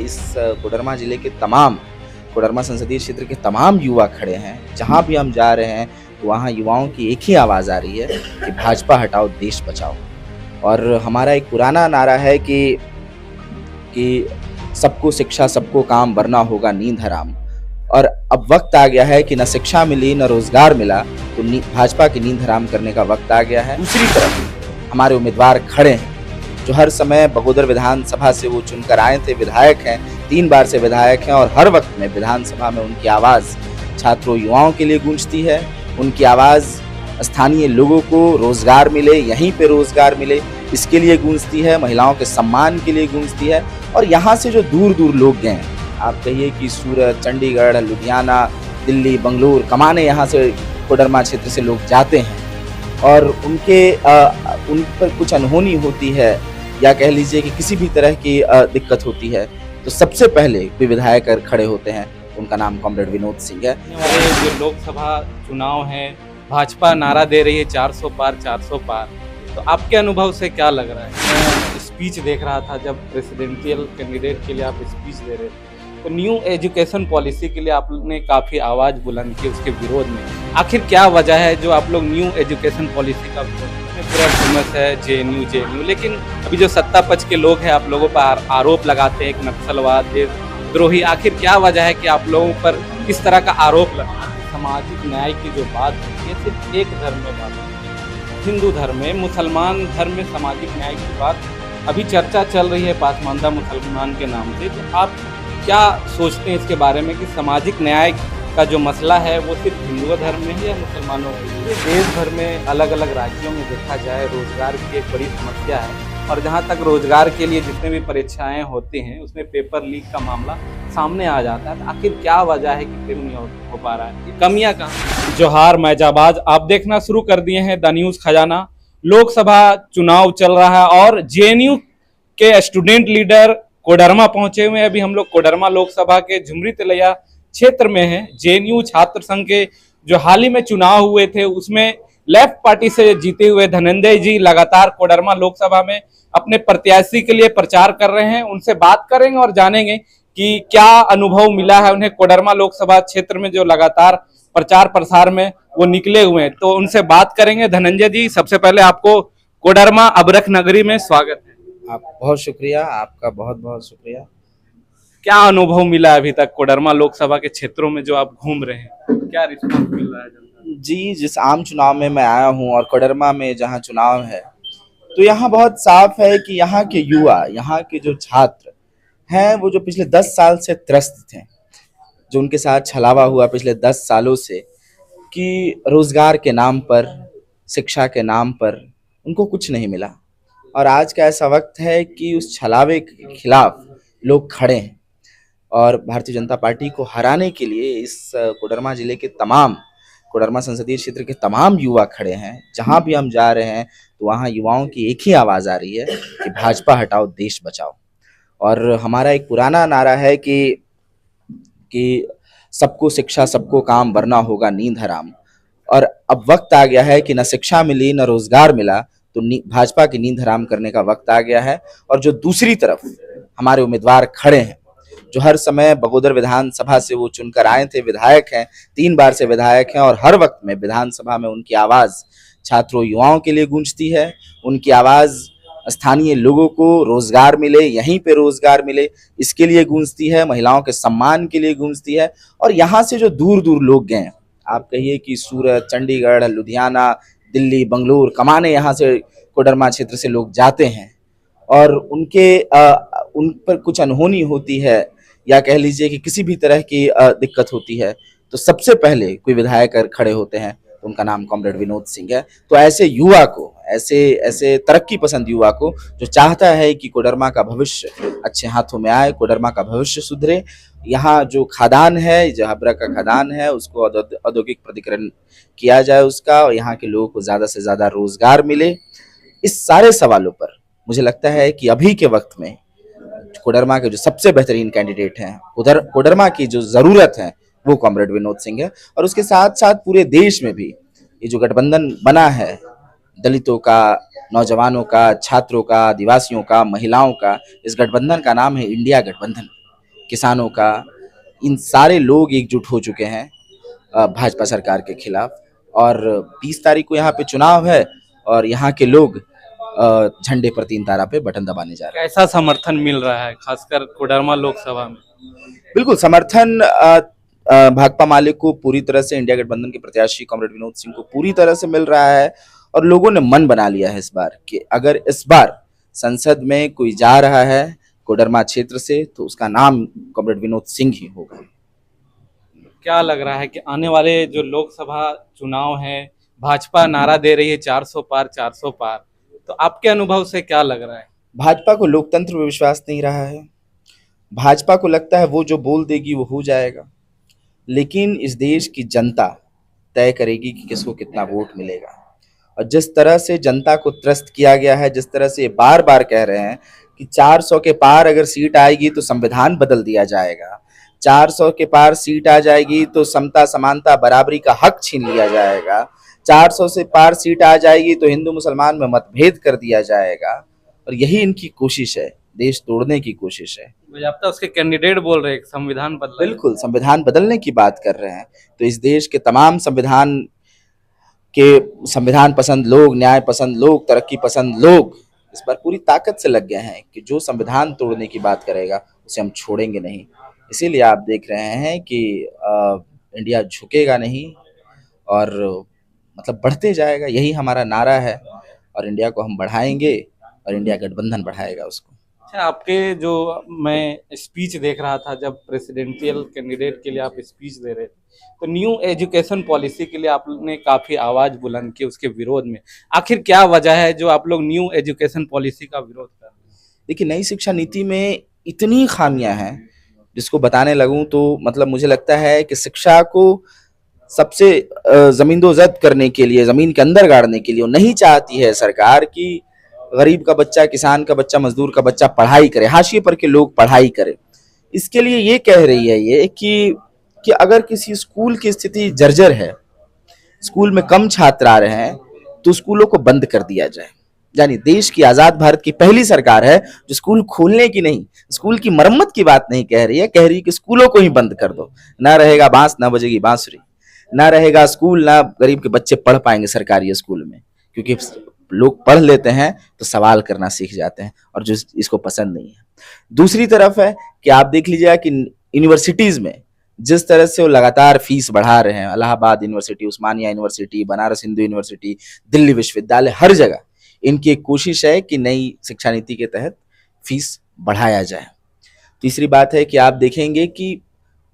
इस कोडरमा जिले के तमाम कोडरमा संसदीय क्षेत्र के तमाम युवा खड़े हैं। जहाँ भी हम जा रहे हैं तो वहाँ युवाओं की एक ही आवाज़ आ रही है कि भाजपा हटाओ देश बचाओ। और हमारा एक पुराना नारा है कि सबको शिक्षा सबको काम वरना होगा नींद हराम। और अब वक्त आ गया है कि न शिक्षा मिली न रोजगार मिला तो भाजपा की नींद हराम करने का वक्त आ गया है। दूसरी तरफ हमारे उम्मीदवार खड़े हैं जो हर समय बगोदर विधानसभा से वो चुनकर आए थे, विधायक हैं, 3 बार से विधायक हैं और हर वक्त में विधानसभा में उनकी आवाज़ छात्रों युवाओं के लिए गूंजती है। उनकी आवाज़ स्थानीय लोगों को रोजगार मिले, यहीं पे रोजगार मिले, इसके लिए गूंजती है, महिलाओं के सम्मान के लिए गूंजती है। और यहाँ से जो दूर दूर लोग गए, आप कहिए कि सूरत, चंडीगढ़, लुधियाना, दिल्ली, बंगलुरु कमाने यहाँ से कोडरमा क्षेत्र से लोग जाते हैं और उन पर कुछ अनहोनी होती है या कह लीजिए कि किसी भी तरह की दिक्कत होती है तो सबसे पहले कोई विधायक खड़े होते हैं। उनका नाम कॉमरेड विनोद सिंह है। जो लोकसभा चुनाव है, भाजपा नारा दे रही है 400 पार 400 पार, तो आपके अनुभव से क्या लग रहा है? मैं स्पीच देख रहा था जब प्रेसिडेंशियल कैंडिडेट के लिए आप स्पीच दे रहे थे, तो न्यू एजुकेशन पॉलिसी के लिए आपने काफ़ी आवाज़ बुलंद की उसके विरोध में। आखिर क्या वजह है जो आप लोग न्यू एजुकेशन पॉलिसी का पूरा फेमस है जेएनयू, लेकिन अभी जो सत्ता पक्ष के लोग हैं आप लोगों पर आरोप लगाते हैं एक नक्सलवाद, देशद्रोही, आखिर क्या वजह है कि आप लोगों पर इस तरह का आरोप लगा? सामाजिक न्याय की जो बात है ये सिर्फ एक धर्म में बात है, हिंदू धर्म में, मुसलमान धर्म में सामाजिक न्याय की बात अभी चर्चा चल रही है पासमानदा मुसलमान के नाम से। तो आप क्या सोचते हैं इसके बारे में कि सामाजिक न्याय का जो मसला है वो सिर्फ हिंदू धर्म में है या मुसलमानों में? देश भर में अलग अलग राज्यों में देखा जाए रोजगार की एक बड़ी समस्या है और जहाँ तक रोजगार के लिए जितने भी परीक्षाएं होती हैं उसमें पेपर लीक का मामला सामने आ जाता है। तो आखिर क्या वजह है कि क्यों नहीं हो पा रहा है? कमियां कहाँ? जोहार मैं जाबाज, आप देखना शुरू कर दिए हैं द न्यूज़ खजाना। लोकसभा चुनाव चल रहा है और जेएनयू के स्टूडेंट लीडर कोडरमा पहुंचे हुए हैं। अभी हम लोग कोडरमा लोकसभा के झुमरी तिलैया क्षेत्र में हैं। जेएनयू छात्र संघ के जो हाल ही में चुनाव हुए थे उसमें लेफ्ट पार्टी से जीते हुए धनंजय जी लगातार कोडरमा लोकसभा में अपने प्रत्याशी के लिए प्रचार कर रहे हैं। उनसे बात करेंगे और जानेंगे कि क्या अनुभव मिला है उन्हें कोडरमा लोकसभा क्षेत्र में जो लगातार प्रचार प्रसार में वो निकले हुए हैं। तो उनसे बात करेंगे। धनंजय जी, सबसे पहले आपको कोडरमा अबरख नगरी में स्वागत है। आप बहुत शुक्रिया, आपका बहुत बहुत शुक्रिया। क्या अनुभव मिला अभी तक कोडरमा लोकसभा के क्षेत्रों में जो आप घूम रहे हैं, क्या रिस्पॉन्स मिल रहा है? जी, जिस आम चुनाव में मैं आया हूँ और कोडरमा में जहाँ चुनाव है तो यहाँ बहुत साफ है कि यहाँ के युवा, यहाँ के जो छात्र हैं वो जो पिछले 10 साल से त्रस्त थे, जो उनके साथ छलावा हुआ पिछले 10 सालों से कि रोजगार के नाम पर, शिक्षा के नाम पर उनको कुछ नहीं मिला। और आज का ऐसा वक्त है कि उस छलावे के खिलाफ लोग खड़े हैं और भारतीय जनता पार्टी को हराने के लिए इस कोडरमा जिले के तमाम कोडरमा संसदीय क्षेत्र के तमाम युवा खड़े हैं। जहाँ भी हम जा रहे हैं तो वहाँ युवाओं की एक ही आवाज़ आ रही है कि भाजपा हटाओ देश बचाओ। और हमारा एक पुराना नारा है कि सबको शिक्षा सबको काम वरना होगा नींद हराम। और अब वक्त आ गया है कि न शिक्षा मिली न रोजगार मिला तो भाजपा की नींद हराम करने का वक्त आ गया है। और जो दूसरी तरफ हमारे उम्मीदवार खड़े हैं जो हर समय बगोदर विधानसभा से वो चुनकर आए थे, विधायक हैं, 3 बार से विधायक हैं और हर वक्त में विधानसभा में उनकी आवाज़ छात्रों युवाओं के लिए गूंजती है। उनकी आवाज़ स्थानीय लोगों को रोजगार मिले, यहीं पे रोजगार मिले, इसके लिए गूंजती है, महिलाओं के सम्मान के लिए गूंजती है। और यहाँ से जो दूर दूर लोग गए, आप कहिए कि सूरत, चंडीगढ़, लुधियाना, दिल्ली, बंगलुरु कमाने यहाँ से कोडरमा क्षेत्र से लोग जाते हैं और उन पर कुछ अनहोनी होती है या कह लीजिए कि किसी भी तरह की दिक्कत होती है तो सबसे पहले कोई विधायक खड़े होते हैं। उनका नाम कॉमरेड विनोद सिंह है। तो ऐसे युवा को, ऐसे तरक्की पसंद युवा को जो चाहता है कि कोडरमा का भविष्य अच्छे हाथों में आए, कोडरमा का भविष्य सुधरे, यहाँ जो खादान है, जो हबरा का खादान है उसको औद्योगिक प्राधिकरण किया जाए उसका, और यहाँ के लोगों को ज़्यादा से ज़्यादा रोजगार मिले। इस सारे सवालों पर मुझे लगता है कि अभी के वक्त में कोडरमा के जो सबसे बेहतरीन कैंडिडेट हैं, उधर कोडरमा की जो ज़रूरत है वो कॉमरेड विनोद सिंह है। और उसके साथ साथ पूरे देश में भी ये जो गठबंधन बना है दलितों का, नौजवानों का, छात्रों का, आदिवासियों का, महिलाओं का, इस गठबंधन का नाम है इंडिया गठबंधन। किसानों का, इन सारे लोग एकजुट हो चुके हैं भाजपा सरकार के खिलाफ। और 20 तारीख को यहाँ पे चुनाव है और यहाँ के लोग झंडे पर 3 तारा पे बटन दबाने जा रहे हैं। कैसा समर्थन मिल रहा है खासकर कोडरमा लोकसभा में? बिल्कुल समर्थन भाकपा माले को पूरी तरह से, इंडिया गठबंधन के प्रत्याशी कॉमरेड विनोद सिंह को पूरी तरह से मिल रहा है। और लोगों ने मन बना लिया है इस बार कि अगर इस बार संसद में कोई जा रहा है कोडरमा क्षेत्र से तो उसका नाम कॉमरेड विनोद सिंह ही होगा। क्या लग रहा है कि आने वाले जो लोकसभा चुनाव है, भाजपा नारा दे रही है 400 पार 400 पार, तो आपके अनुभव से क्या लग रहा है? भाजपा को लोकतंत्र में विश्वास नहीं रहा है। भाजपा को लगता है वो जो बोल देगी वो हो जाएगा, लेकिन इस देश की जनता तय करेगी कि किसको कितना वोट मिलेगा। और जिस तरह से जनता को त्रस्त किया गया है, जिस तरह से बार बार कह रहे हैं कि 400 के पार अगर सीट आएगी तो संविधान बदल दिया जाएगा, 400 के पार सीट आ जाएगी तो समता समानता बराबरी का हक छीन लिया जाएगा, 400 से पार सीट आ जाएगी तो हिंदू मुसलमान में मतभेद कर दिया जाएगा। और यही इनकी कोशिश है, देश तोड़ने की कोशिश है। अब तक उसके कैंडिडेट बोल रहे हैं संविधान बदल, बिल्कुल संविधान बदलने की बात कर रहे हैं। तो इस देश के तमाम संविधान पसंद लोग, न्याय पसंद लोग, तरक्की पसंद लोग इस पर पूरी ताकत से लग गए हैं कि जो संविधान तोड़ने की बात करेगा उसे हम छोड़ेंगे नहीं। इसीलिए आप देख रहे हैं कि इंडिया झुकेगा नहीं और मतलब बढ़ते जाएगा, यही हमारा नारा है। और इंडिया को हम बढ़ाएंगे और इंडिया गठबंधन बढ़ाएगा उसको। अच्छा, आपके जो मैं स्पीच देख रहा था जब प्रेसिडेंशियल कैंडिडेट के लिए आप स्पीच दे रहे थे, तो न्यू एजुकेशन पॉलिसी के लिए आपने काफी आवाज बुलंद की उसके विरोध में। आखिर क्या वजह है जो आप लोग न्यू एजुकेशन पॉलिसी का विरोध कर रहे हैं? देखिए, नई शिक्षा नीति में इतनी खामियां हैं जिसको बताने लगूं तो मतलब मुझे लगता है कि शिक्षा को सबसे जमींदोजद करने के लिए, जमीन के अंदर गाड़ने के लिए वो नहीं चाहती है सरकार कि गरीब का बच्चा, किसान का बच्चा, मजदूर का बच्चा पढ़ाई करे, हाशिए पर के लोग पढ़ाई करें। इसके लिए ये कह रही है ये कि अगर किसी स्कूल की स्थिति जर्जर है, स्कूल में कम छात्र आ रहे हैं, तो स्कूलों को बंद कर दिया जाए। यानी देश की आजाद भारत की पहली सरकार है जो स्कूल खोलने की नहीं, स्कूल की मरम्मत की बात नहीं कह रही है, कह रही है कि स्कूलों को ही बंद कर दो। ना रहेगा बांस, ना बजेगी बांसुरी, ना रहेगा स्कूल, ना गरीब के बच्चे पढ़ पाएंगे सरकारी स्कूल में। क्योंकि लोग पढ़ लेते हैं तो सवाल करना सीख जाते हैं, और जो इसको पसंद नहीं है। दूसरी तरफ है कि आप देख लीजिएगा कि यूनिवर्सिटीज में जिस तरह से वो लगातार फीस बढ़ा रहे हैं, इलाहाबाद यूनिवर्सिटी, उस्मानिया यूनिवर्सिटी, बनारस हिंदू यूनिवर्सिटी, दिल्ली विश्वविद्यालय, हर जगह इनकी एक कोशिश है कि नई शिक्षा नीति के तहत फीस बढ़ाया जाए। तीसरी बात है कि आप देखेंगे कि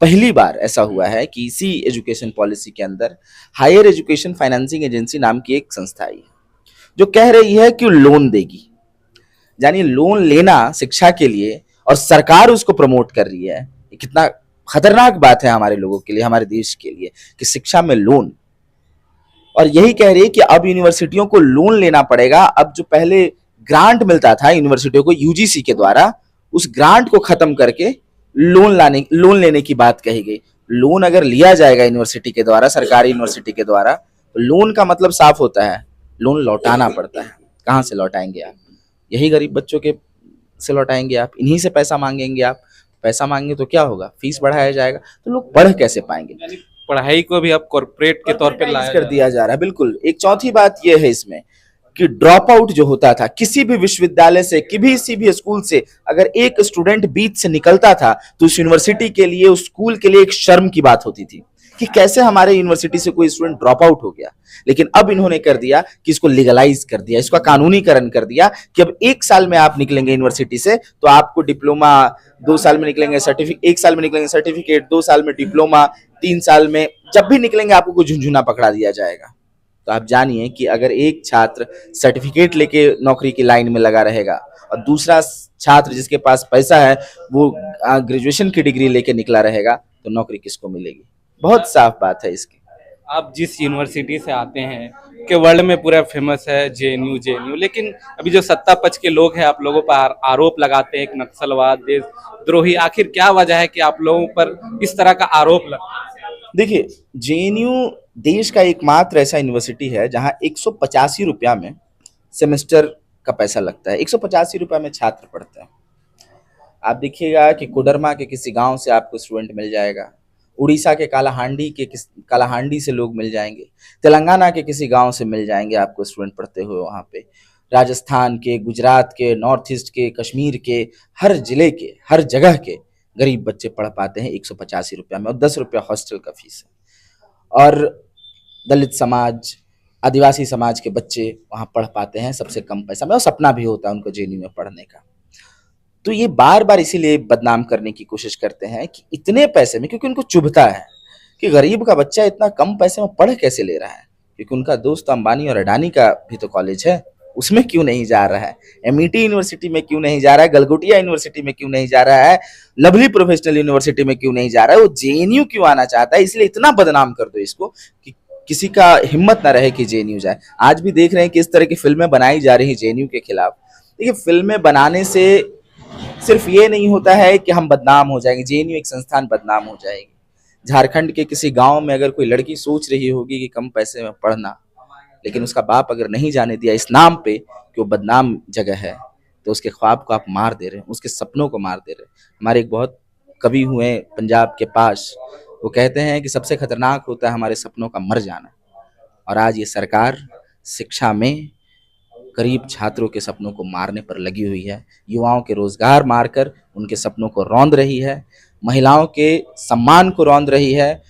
पहली बार ऐसा हुआ है कि इसी एजुकेशन पॉलिसी के अंदर हायर एजुकेशन फाइनेंसिंग एजेंसी नाम की एक संस्था आई है जो कह रही है कि लोन देगी। यानी लोन लेना शिक्षा के लिए, और सरकार उसको प्रमोट कर रही है। ये कितना खतरनाक बात है हमारे लोगों के लिए, हमारे देश के लिए, कि शिक्षा में लोन। और यही कह रही है कि अब यूनिवर्सिटियों को लोन लेना पड़ेगा। अब जो पहले ग्रांट मिलता था यूनिवर्सिटियों को यूजीसी के द्वारा, उस ग्रांट को खत्म करके लोन लेने की बात कही गई। लोन अगर लिया जाएगा यूनिवर्सिटी के द्वारा, सरकारी यूनिवर्सिटी के द्वारा, तो लोन का मतलब साफ होता है, लोन लौटाना पड़ता है। कहाँ से लौटाएंगे आप? यही गरीब बच्चों के से लौटाएंगे आप, इन्हीं से पैसा मांगेंगे आप। पैसा मांगेंगे तो क्या होगा? फीस बढ़ाया जाएगा, तो लोग पढ़ कैसे पाएंगे? पढ़ाई को भी अब कॉर्पोरेट के तौर पे लाया कर दिया जा रहा है। बिल्कुल। एक चौथी बात यह है इसमें कि ड्रॉप आउट जो होता था किसी भी विश्वविद्यालय से, किसी भी स्कूल से, अगर एक स्टूडेंट बीच से निकलता था तो उस यूनिवर्सिटी के लिए, उस स्कूल के लिए एक शर्म की बात होती थी कि कैसे हमारे यूनिवर्सिटी से कोई स्टूडेंट ड्रॉप आउट हो गया। लेकिन अब इन्होंने कर दिया कि इसको लीगलाइज कर दिया, इसका कानूनीकरण कर दिया कि अब 1 साल में आप निकलेंगे यूनिवर्सिटी से तो आपको डिप्लोमा, 2 साल में निकलेंगे सर्टिफिकेट, 1 साल में निकलेंगे सर्टिफिकेट, 2 साल में डिप्लोमा, 3 साल में जब भी निकलेंगे आपको कोई झुंझुना पकड़ा दिया जाएगा। तो आप जानिए कि अगर एक छात्र सर्टिफिकेट लेके नौकरी की लाइन में लगा रहेगा और दूसरा छात्र जिसके पास पैसा है वो ग्रेजुएशन की डिग्री लेके निकला रहेगा, तो नौकरी किसको मिलेगी? बहुत साफ बात है इसकी। आप जिस यूनिवर्सिटी से आते हैं कि वर्ल्ड में पूरा फेमस है जेएनयू, लेकिन अभी जो सत्ता पक्ष के लोग हैं आप लोगों पर आरोप लगाते हैं एक नक्सलवाद, देशद्रोही। आखिर क्या वजह है कि आप लोगों पर इस तरह का आरोप लगता है? देखिए, जेएनयू देश का एकमात्र ऐसा यूनिवर्सिटी है जहां 185 रुपया में सेमेस्टर का पैसा लगता है। 185 रुपया में छात्र पढ़ते हैं। आप देखिएगा कि कोडरमा के किसी गांव से आपको स्टूडेंट मिल जाएगा, उड़ीसा के कालाहांडी से लोग मिल जाएंगे, तेलंगाना के किसी गांव से मिल जाएंगे आपको स्टूडेंट पढ़ते हुए वहाँ पे, राजस्थान के, गुजरात के, नॉर्थ ईस्ट के, कश्मीर के, हर जिले के, हर जगह के गरीब बच्चे पढ़ पाते हैं 185 रुपया में, और 10 रुपया हॉस्टल का फीस है। और दलित समाज, आदिवासी समाज के बच्चे वहाँ पढ़ पाते हैं सबसे कम पैसा में, और सपना भी होता है उनको जेएनयू में पढ़ने का। तो ये बार बार इसीलिए बदनाम करने की कोशिश करते हैं कि इतने पैसे में, क्योंकि उनको चुभता है कि गरीब का बच्चा इतना कम पैसे में पढ़ कैसे ले रहा है, क्योंकि उनका दोस्त अंबानी और अडानी का भी तो कॉलेज है, उसमें क्यों नहीं जा रहा है, एमईटी यूनिवर्सिटी में क्यों नहीं जा रहा है, गलगोटिया यूनिवर्सिटी में क्यों नहीं जा रहा है, लवली प्रोफेशनल यूनिवर्सिटी में क्यों नहीं जा रहा है, वो जेएनयू क्यों आना चाहता है। इसलिए इतना बदनाम कर दो इसको कि किसी का हिम्मत ना रहे कि जेएनयू जाए। आज भी देख रहे हैं कि इस तरह की फिल्में बनाई जा रही जेएनयू के खिलाफ। देखिए, फिल्में बनाने से सिर्फ ये नहीं होता है कि हम बदनाम हो जाएंगे, जेएनयू एक संस्थान बदनाम हो जाएगी। झारखंड के किसी गांव में अगर कोई लड़की सोच रही होगी कि कम पैसे में पढ़ना, लेकिन उसका बाप अगर नहीं जाने दिया इस नाम पे कि वो बदनाम जगह है, तो उसके ख्वाब को आप मार दे रहे हैं, उसके सपनों को मार दे रहे हैं। हमारे एक बहुत कवि हुए पंजाब के पास, वो कहते हैं कि सबसे खतरनाक होता है हमारे सपनों का मर जाना। और आज ये सरकार शिक्षा में गरीब छात्रों के सपनों को मारने पर लगी हुई है, युवाओं के रोजगार मारकर उनके सपनों को रौंद रही है, महिलाओं के सम्मान को रौंद रही है,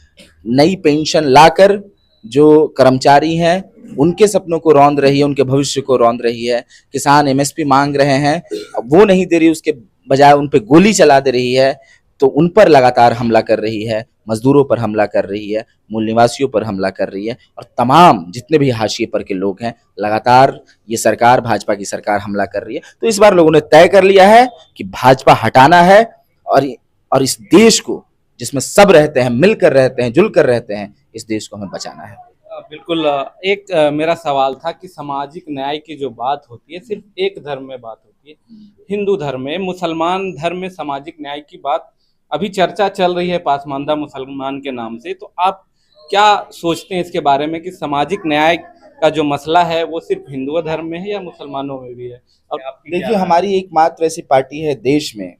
नई पेंशन लाकर जो कर्मचारी हैं उनके सपनों को रौंद रही है, उनके भविष्य को रौंद रही है। किसान एमएसपी मांग रहे हैं, वो नहीं दे रही, उसके बजाय उन पे गोली चला दे रही है, तो उन पर लगातार हमला कर रही है, मजदूरों पर हमला कर रही है, मूल निवासियों पर हमला कर रही है, और तमाम जितने भी हाशिए पर के लोग हैं, लगातार ये सरकार, भाजपा की सरकार हमला कर रही है। तो इस बार लोगों ने तय कर लिया है कि भाजपा हटाना है, और इस देश को, जिसमें सब रहते हैं, मिलकर रहते हैं, जुलकर रहते हैं, इस देश को हमें बचाना है। बिल्कुल। एक मेरा सवाल था कि सामाजिक न्याय की जो बात होती है सिर्फ एक धर्म में बात होती है, हिंदू धर्म में, मुसलमान धर्म में सामाजिक न्याय की बात अभी चर्चा चल रही है पासमानदा मुसलमान के नाम से। तो आप क्या सोचते हैं इसके बारे में कि सामाजिक न्याय का जो मसला है वो सिर्फ हिंदू धर्म में है या मुसलमानों में भी है? और देखिए, हमारी एकमात्र ऐसी पार्टी है देश में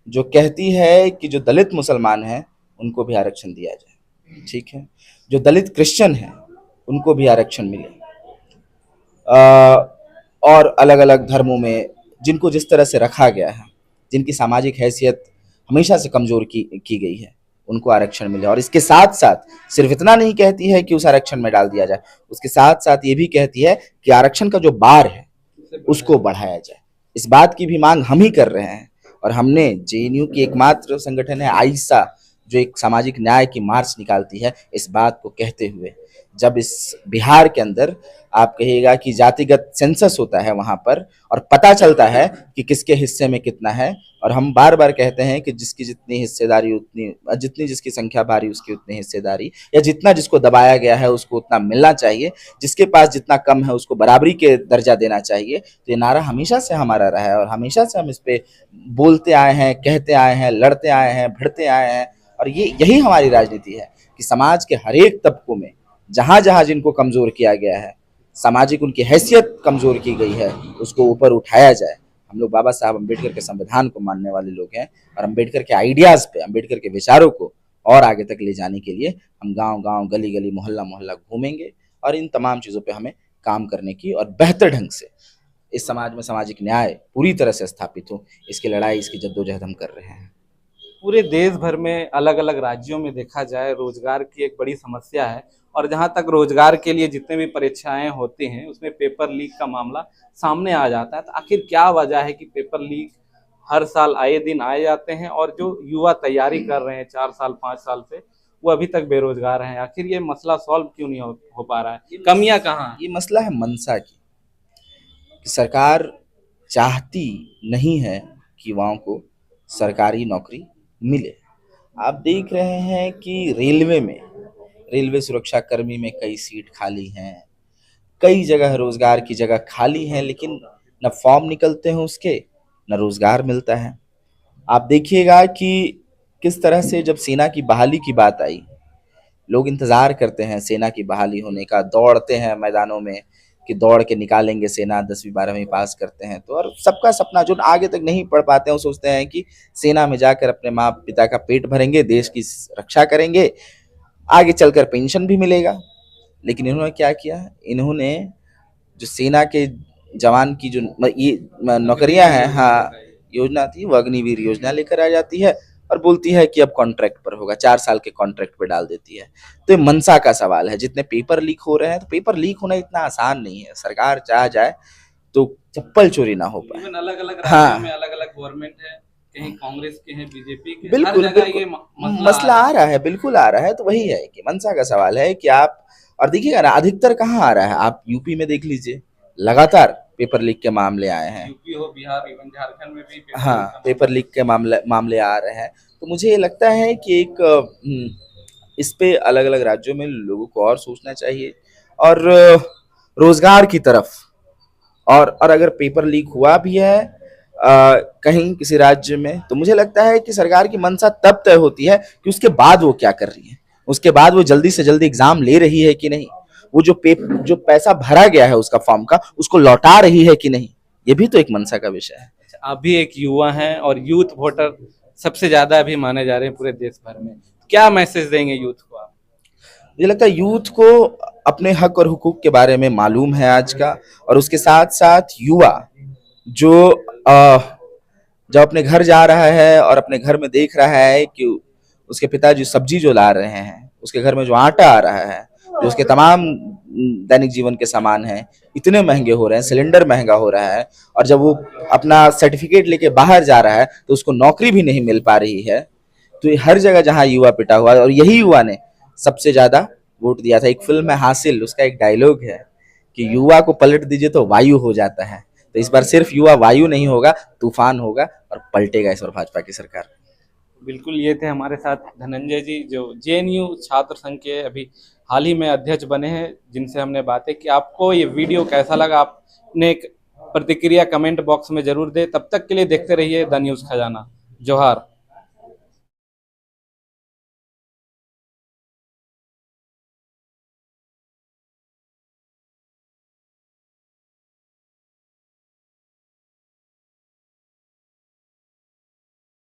जो कहती है कि जो दलित मुसलमान हैं उनको भी आरक्षण दिया जाए, ठीक है, जो दलित क्रिश्चियन हैं उनको भी आरक्षण मिले, और अलग अलग धर्मों में जिनको जिस तरह से रखा गया है, जिनकी सामाजिक हैसियत हमेशा से कमजोर की गई है, उनको आरक्षण मिले। और इसके साथ साथ सिर्फ इतना नहीं कहती है कि उस आरक्षण में डाल दिया जाए, उसके साथ साथ ये भी कहती है कि आरक्षण का जो बार है उसको बढ़ाया जाए। इस बात की भी मांग हम ही कर रहे हैं, और हमने जेएनयू की एकमात्र संगठन है आईसा, जो एक सामाजिक न्याय की मार्च निकालती है, इस बात को कहते हुए। जब इस बिहार के अंदर आप कहिएगा कि जातिगत सेंसस होता है वहां पर, और पता चलता है कि किसके हिस्से में कितना है, और हम बार बार कहते हैं कि जिसकी जितनी हिस्सेदारी उतनी, जितनी जिसकी संख्या भारी उसकी उतनी हिस्सेदारी, या जितना जिसको दबाया गया है उसको उतना मिलना चाहिए, जिसके पास जितना कम है उसको बराबरी के दर्जा देना चाहिए। तो ये नारा हमेशा से हमारा रहा है, और हमेशा से हम इस पे बोलते आए हैं, कहते आए हैं, लड़ते आए हैं, भिड़ते आए हैं, और यही हमारी राजनीति है कि समाज के हर एक तबकों में जहां जहां जिनको कमजोर किया गया है, सामाजिक उनकी हैसियत कमजोर की गई है, उसको ऊपर उठाया जाए। हम लोग बाबा साहब अम्बेडकर के संविधान को मानने वाले लोग हैं, और अम्बेडकर के आइडियाज पे, अम्बेडकर के विचारों को और आगे तक ले जाने के लिए हम गांव गांव, गली गली, मोहल्ला मोहल्ला घूमेंगे, और इन तमाम चीज़ों पे हमें काम करने की, और बेहतर ढंग से इस समाज में सामाजिक न्याय पूरी तरह से स्थापित हो, इसकी लड़ाई, इसकी जद्दोजहद हम कर रहे हैं। पूरे देश भर में अलग अलग राज्यों में देखा जाए रोजगार की एक बड़ी समस्या है, और जहां तक रोजगार के लिए जितने भी परीक्षाएं होती हैं उसमें पेपर लीक का मामला सामने आ जाता है। तो आखिर क्या वजह है कि पेपर लीक हर साल आए दिन आए जाते हैं, और जो युवा तैयारी कर रहे हैं 4 साल 5 साल से, वो अभी तक बेरोजगार हैं? आखिर ये मसला सॉल्व क्यों नहीं हो पा रहा है? कमियां कहाँ? ये मसला है मंशा की, कि सरकार चाहती नहीं है कि युवाओं को सरकारी नौकरी मिले। आप देख रहे हैं कि रेलवे सुरक्षा कर्मी में कई सीट खाली हैं, कई जगह रोजगार की जगह खाली हैं, लेकिन न फॉर्म निकलते हैं उसके, न रोजगार मिलता है। आप देखिएगा कि किस तरह से जब सेना की बहाली की बात आई, लोग इंतजार करते हैं सेना की बहाली होने का, दौड़ते हैं मैदानों में कि दौड़ के निकालेंगे सेना, 10वीं 12वीं पास करते हैं तो। और सबका सपना, जो आगे तक नहीं पढ़ पाते हैं वो सोचते हैं कि सेना में जाकर अपने माँ पिता का पेट भरेंगे, देश की रक्षा करेंगे, आगे चलकर पेंशन भी मिलेगा। लेकिन इन्होंने क्या किया, इन्होंने जो सेना के जवान की जो ये नौकरियां हैं, हाँ, योजना थी, वो अग्निवीर योजना लेकर आ जाती है और बोलती है कि अब कॉन्ट्रैक्ट पर होगा, 4 साल के कॉन्ट्रैक्ट पे डाल देती है। तो ये मनसा का सवाल है। जितने पेपर लीक हो रहे हैं, तो पेपर लीक होना इतना आसान नहीं है। सरकार चाह जाए तो चप्पल चोरी ना हो पाए। अलग अलग राज्यों हाँ, में अलग अलग गवर्नमेंट है, कहीं कांग्रेस के हैं, बीजेपी के, हर बिल्कुल जगह बिल्कुल ये मसला आ रहा है, बिल्कुल आ रहा है। तो वही है कि मनसा का सवाल है कि आप, और देखिएगा ना, अधिकतर कहाँ आ रहा है, आप यूपी में देख लीजिए, लगातार पेपर लीक के मामले आए हैं। यूपी हो, बिहार, इवन झारखंड में भी पेपर हाँ, लीक का पेपर लीक के मामले आ रहे हैं। तो मुझे ये लगता है कि एक इस पे अलग अलग राज्यों में लोगों को और सोचना चाहिए, और रोजगार की तरफ। और अगर पेपर लीक हुआ भी है कहीं किसी राज्य में, तो मुझे लगता है कि सरकार की मंशा तब तय होती है कि उसके बाद वो क्या कर रही है, उसके बाद वो जल्दी से जल्दी एग्जाम ले रही है कि नहीं, वो जो पैसा भरा गया है उसका फॉर्म का, उसको लौटा रही है कि नहीं। ये भी तो एक मंशा का विषय है। आप भी एक युवा हैं और यूथ वोटर सबसे ज्यादा अभी माने जा रहे हैं पूरे देश भर में। क्या मैसेज देंगे यूथ को आप? मुझे लगता है यूथ को अपने हक और हुकूक के बारे में मालूम है आज का, और उसके साथ साथ युवा जो जब अपने घर जा रहा है और अपने घर में देख रहा है कि उसके पिताजी सब्जी जो ला रहे हैं, उसके घर में जो आटा आ रहा है, जो उसके तमाम दैनिक जीवन के सामान हैं इतने महंगे हो रहे हैं, सिलेंडर महंगा हो रहा है, और जब वो अपना सर्टिफिकेट लेके बाहर जा रहा है तो उसको नौकरी भी नहीं मिल पा रही है। तो ये हर जगह जहाँ युवा पिटा हुआ है, और यही युवा ने सबसे ज्यादा वोट दिया था। एक फिल्म है हासिल, उसका एक डायलॉग है कि युवा को पलट दीजिए तो वायु हो जाता है। तो इस बार सिर्फ युवा वायु नहीं होगा, तूफान होगा, और पलटेगा इस बार भाजपा की सरकार। बिल्कुल, ये थे हमारे साथ धनंजय जी, जो जेएनयू छात्र संघ के अभी हाल ही में अध्यक्ष बने हैं, जिनसे हमने बातें की। आपको ये वीडियो कैसा लगा, आपने एक प्रतिक्रिया कमेंट बॉक्स में जरूर दे। तब तक के लिए देखते रहिए द न्यूज़ खजाना। जोहार।